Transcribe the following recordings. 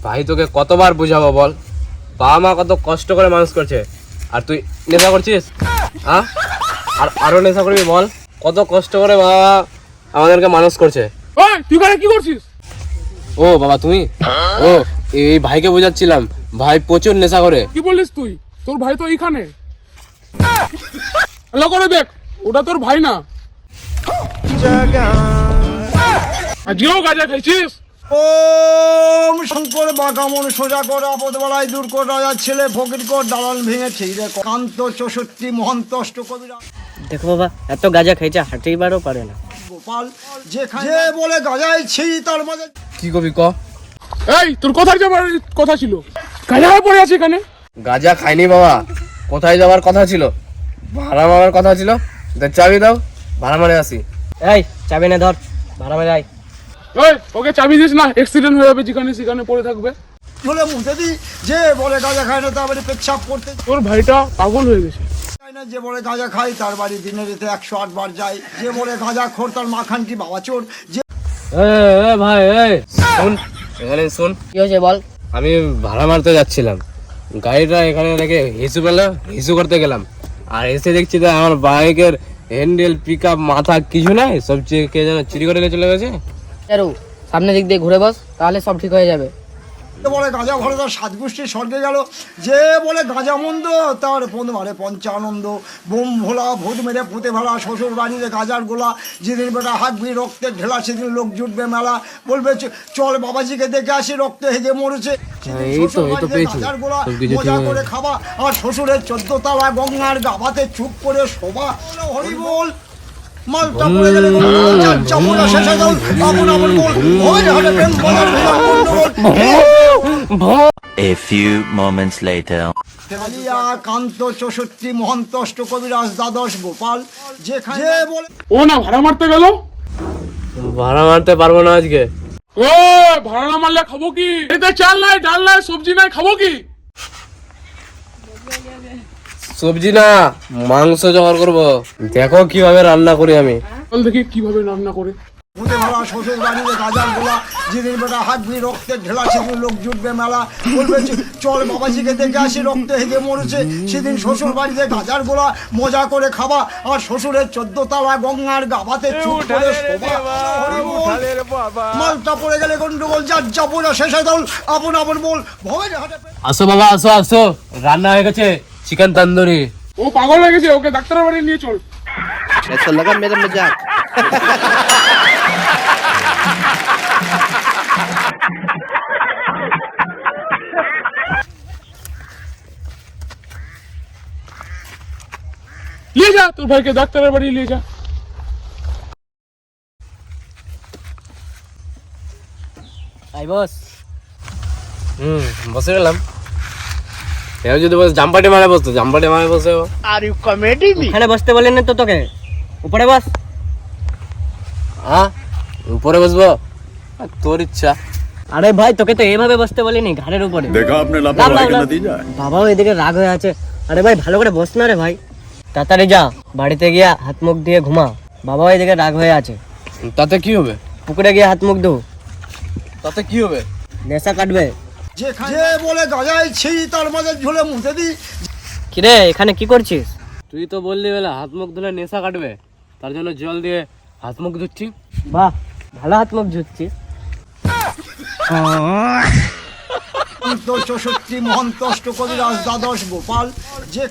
ভাই তোকে কতবার বুঝাবো বল, বাবা মা কত কষ্ট করে মানুষ করছে আর তুই নেশা করছিস? হ্যাঁ, আর আরো নেশা করবি বল? কত কষ্ট করে বাবা আমাদেরকে মানুষ করছে। তুই কি করছিস? ও বাবা তুমি, ও এই ভাইকে বোঝাচ্ছিলাম, ভাই প্রচুর নেশা করে। কি বলিস তুই? তোর ভাই তো এইখানে। ভালো করে দেখ, ওটা তোর ভাই না। আজকেও গাঁজা খাইছিস? ওম শঙ্কর বাগামন সোজা কর আপদ বালাই দূর কর রাজার ছেলে ফকির কর দালান ভেঙে ছিঁড়ে কান্ত 64 মহন্ত অষ্টকবিরা। দেখো বাবা, এত গাঁজা খাইছে হাঁটতেইবারও পারে না। গোপাল যে বলে গাঁজায় ছিঁড়ি তার মাঝে কি কবি ক? এই তোর কোথায় যাবার কথা ছিল? গাঁজা পড়ে আছে এখানে। গাঁজা খাইনি বাবা, কোথায় যাওয়ার কথা ছিল? ভাড়া মারার কথা ছিল। চাবি দাও, ভাড়া মারে আসি। এই চাবি না, ধর ভাড়া মেরে আয়। এই ওকে চাবি দিস না, অ্যাক্সিডেন্ট হয়ে যাবে, যেখানে সেখানে পড়ে থাকবে। বলে মুতে দি যে বলে গাঁজা খায় না তার বাড়ি পেচ্ছাপ করতে তোর ভাইটা পাগল হয়ে গেছে। চায় না, যে বলে গাঁজা খায় তার বাড়ি দিনে রেতে 108 বার যায়, যে বলে গাঁজা খোর তার মাখান কি বাবা চোর। যে ভাই শুন, এখানে শুন। কি হয়েছে বল? আমি ভাড়া মারতে যাচ্ছিলাম, গাড়িটা এখানে রেখে হিসু পেলাম, হিসু করতে গেলাম, আর এসে দেখছি যে আমার বাইকের হ্যান্ডেল পিক আপ মাথা কিছু নাই, সব কে যেন চুরি করে নিয়ে চলে গেছে। সামনের দিক দিয়ে ঘুরে বস, তাহলে সব ঠিক হয়ে যাবে। বলে গাঁজা ভরে তার সাত গোষ্ঠীর স্বর্গে গেল, যে বলে গাঁজা মন্দ তার মারে পঞ্চানন্দ। বোম ভোলা ভূত মেরে পুঁতে ভেলা শ্বশুর বাড়িতে গাঁজার গোলা, যেদিন বেটা হাঁকবি রক্তের ঢেলা সেদিন লোক জুটবে মেলা। বলবে চল বাবাজিকে দেখে আসি রক্তে হেগে মরেছে, গাঁজার গোলা মজা করে খাবা। আর শ্বশুরের 14 তলা গঙ্গার গাভাতে চুপ করে শোভা। হরি বল মালটা পড়ে গেলে চামড়া শেষে দাও আপন আপন বল ওই হাটে প্রেম বলার A few moments later. কালিয়া কান্ত 64 মহন্ত অষ্টকবিরাজ দ্বাদশ গোপাল যে বলে ও না ভাড়া মারতে গেল। ভাড়া মারতে পারবো না আজকে। ও ভাড়া না মারলে খাবো কি? এতে চাল নাই, ডাল নাই, সবজি নাই, খাবো কি? সবজি না, মাংস জোগাড় করবো। দেখো কিভাবে রান্না করি আমি। চল দেখি কিভাবে রান্না করে। মুতে ভরা শ্বশুর বাড়িতে গাজার গোলা, যেদিন বেটা হাঁকবি রক্তের ঢেলা সেদিন লোক জুটবে মেলা। বলবে চল বাবাজিকে দেখে আসি রক্তে হেগে মরেছে, সেদিন শ্বশুর বাড়িতে গাজার গোলা মজা করে খাবা। আর শ্বশুরের 14 তলা গঙ্গার গাভাতে চুপ করে শোভা। মালটা পড়ে গেলে গন্ডগোল যার যাবো শেষে দল আপন আপন বল ভবের হাটে। আসো বাবা, আসো আসো, রান্না হয়ে গেছে, চিকেন তন্দুরি। ও পাগল হয়ে গেছে, ওকে ডাক্তারের বাড়ি নিয়ে চল। ऐसा लगा मेरा मजाक। নিয়ে যা তোর ভাইকে ডাক্তারের বাড়ি নিয়ে যা। আই বস। বসে গেলাম। এবার যদি বস জাম্পাটি মারে বসতো, জাম্পাটি মারে বসে। এখানে বসতে বলেন না তো তোকে, উপরে বস। হ্যাঁ, উপরে বসবো, তোর ইচ্ছা। আরে ভাই তোকে তো এইভাবে বসতে বলিনি, ঘাড়ের উপরে। देखा आपने लापरवाही का नतीजा है। বাবাও এদিকে রাগ হয়ে আছে। আরে ভাই ভালো করে বস না রে ভাই। তাড়াতাড়ি যা, বাড়িতে গিয়া হাত মুখ দিয়ে ঘুমা। বাবাও এদিকে রাগ হয়ে আছে। তাতে কি হবে? পুকুরে গিয়ে হাত মুখ ধো, তাতে কি হবে? নেশা কাটবে। যে বলে গাজায় ছিঁড়ি তার মাঝে ঝুলে মুতে দি। কিরে এখানে কি করছিস? তুই তো বললি বেলা হাত মুখ ধুলে নেশা কাটবে, তার জন্য জল দিয়ে হাত মুখ ধুচ্ছি। বাহ, ভালো হাত মুখ ধুচ্ছিস। 64 মহন্ত অষ্টকবিরাজ দ্বাদশ গোপাল যে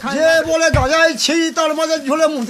বলে গাজায় ছিঁড়ি তার মাঝে ঝুলে মুতে